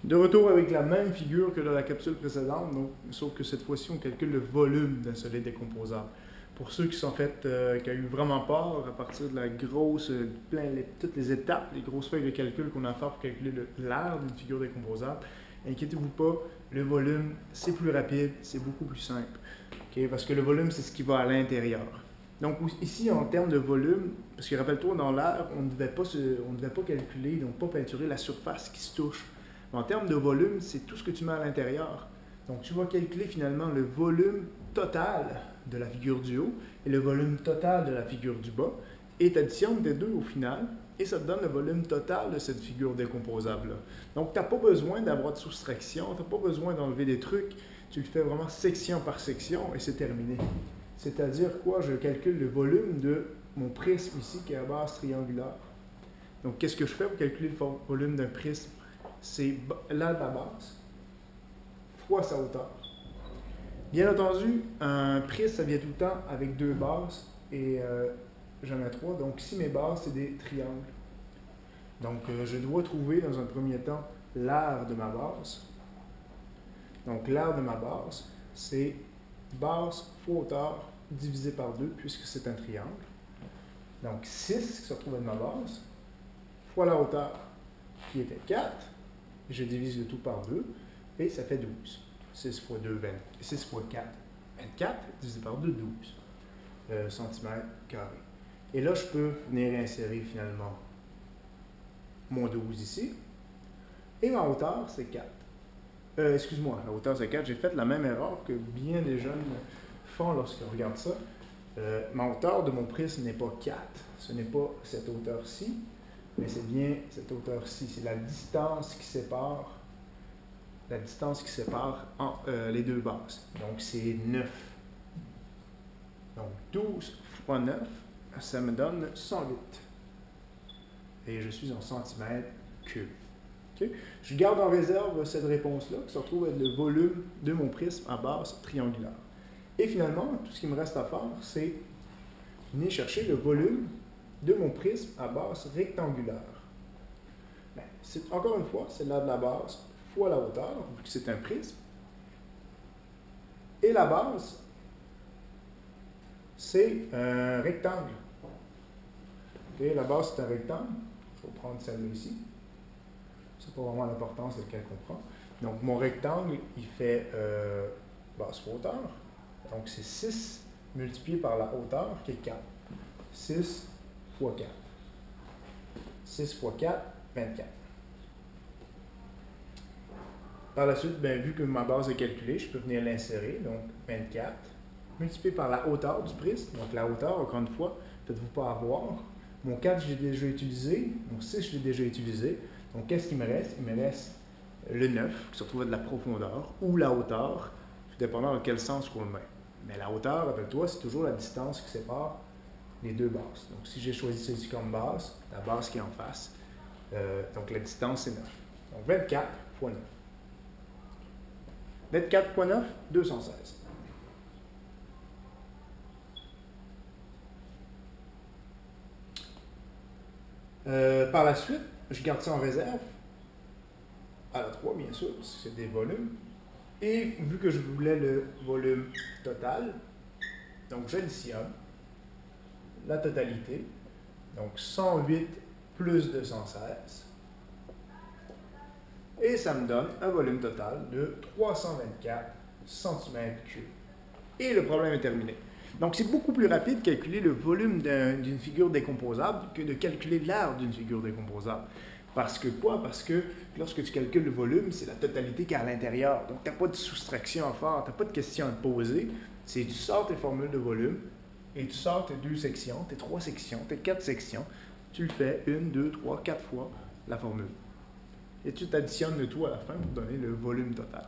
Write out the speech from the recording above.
De retour avec la même figure que dans la capsule précédente, donc, sauf que cette fois-ci, on calcule le volume d'un solide décomposable. Pour ceux qui sont qui ont eu vraiment peur à partir de la grosse, toutes les étapes, les grosses feuilles de calcul qu'on a à faire pour calculer l'aire d'une figure décomposable, inquiétez-vous pas, le volume, c'est plus rapide, c'est beaucoup plus simple. Okay? Parce que le volume, c'est ce qui va à l'intérieur. Donc ici, en termes de volume, parce que rappelle-toi, dans l'air, on ne devait pas calculer, donc pas peinturer la surface qui se touche. Mais en termes de volume, c'est tout ce que tu mets à l'intérieur. Donc tu vas calculer finalement le volume total de la figure du haut et le volume total de la figure du bas, et tu additionnes les deux au final, et ça te donne le volume total de cette figure décomposable-là. Donc tu n'as pas besoin d'avoir de soustraction, tu n'as pas besoin d'enlever des trucs, tu le fais vraiment section par section et c'est terminé. C'est-à-dire quoi? Je calcule le volume de mon prisme ici qui est à base triangulaire. Donc qu'est-ce que je fais pour calculer le volume d'un prisme? C'est là de la base fois sa hauteur. Bien entendu, un prisme, ça vient tout le temps avec deux bases et j'en ai trois. Donc ici, mes bases, c'est des triangles. Donc je dois trouver dans un premier temps l'aire de ma base. Donc l'aire de ma base, c'est base fois hauteur divisé par 2 puisque c'est un triangle. Donc 6 qui se retrouve à ma base fois la hauteur qui était 4. Je divise le tout par 2 et ça fait 12. 6 fois 2, 20. 6 fois 4, 24, divisé par 2, 12 cm². Et là, je peux venir insérer finalement mon 12 ici. Et ma hauteur, c'est 4. Excuse-moi, la hauteur, c'est 4. J'ai fait la même erreur que bien des jeunes font lorsqu'ils regardent ça. Ma hauteur de mon prisme n'est pas 4. Ce n'est pas cette hauteur-ci, mais c'est bien cette hauteur-ci. C'est la distance qui sépare les deux bases. Donc, c'est 9. Donc, 12 fois 9, ça me donne 108. Et je suis en centimètres cubes. Okay? Je garde en réserve cette réponse-là, qui se retrouve être le volume de mon prisme à base triangulaire. Et finalement, tout ce qui me reste à faire, c'est venir chercher le volume de mon prisme à base rectangulaire. Ben, encore une fois, c'est là de la base fois la hauteur, vu que c'est un prisme. Et la base, c'est un rectangle. Okay, la base, c'est un rectangle. Je vais prendre celle-là ici. C'est pas vraiment l'importance de laquelle qu'on prend. Donc, mon rectangle, il fait base fois hauteur. Donc, c'est 6 multiplié par la hauteur, qui est 4. 6 fois 4. 6 fois 4, 24. Par la suite, bien, vu que ma base est calculée, je peux venir l'insérer. Donc, 24 multiplié par la hauteur du prisme. Donc, la hauteur, encore une fois, faites-vous pas avoir. Mon 4, je l'ai déjà utilisé. Mon 6, je l'ai déjà utilisé. Donc, qu'est-ce qu'il me reste? Il me reste le 9, qui se retrouve de la profondeur, ou la hauteur, tout dépendant dans quel sens qu'on le met. Mais la hauteur, rappelle-toi, c'est toujours la distance qui sépare les deux bases. Donc, si j'ai choisi celle-ci comme base, la base qui est en face, donc la distance, c'est 9. Donc, 24 fois 9. 24 fois 9, 216. Par la suite, je garde ça en réserve, à la 3 bien sûr, parce que c'est des volumes. Et vu que je voulais le volume total, donc j'additionne la totalité, donc 108 plus 216, et ça me donne un volume total de 324 cm3. Et le problème est terminé. Donc, c'est beaucoup plus rapide de calculer le volume d'une figure décomposable que de calculer l'aire d'une figure décomposable. Parce que quoi? Parce que lorsque tu calcules le volume, c'est la totalité qui est à l'intérieur. Donc, tu n'as pas de soustraction à faire, tu n'as pas de questions à te poser. C'est tu sors tes formules de volume et tu sors tes 2 sections, tes 3 sections, tes 4 sections. Tu le fais 1, 2, 3, 4 fois la formule. Et tu t'additionnes le tout à la fin pour donner le volume total.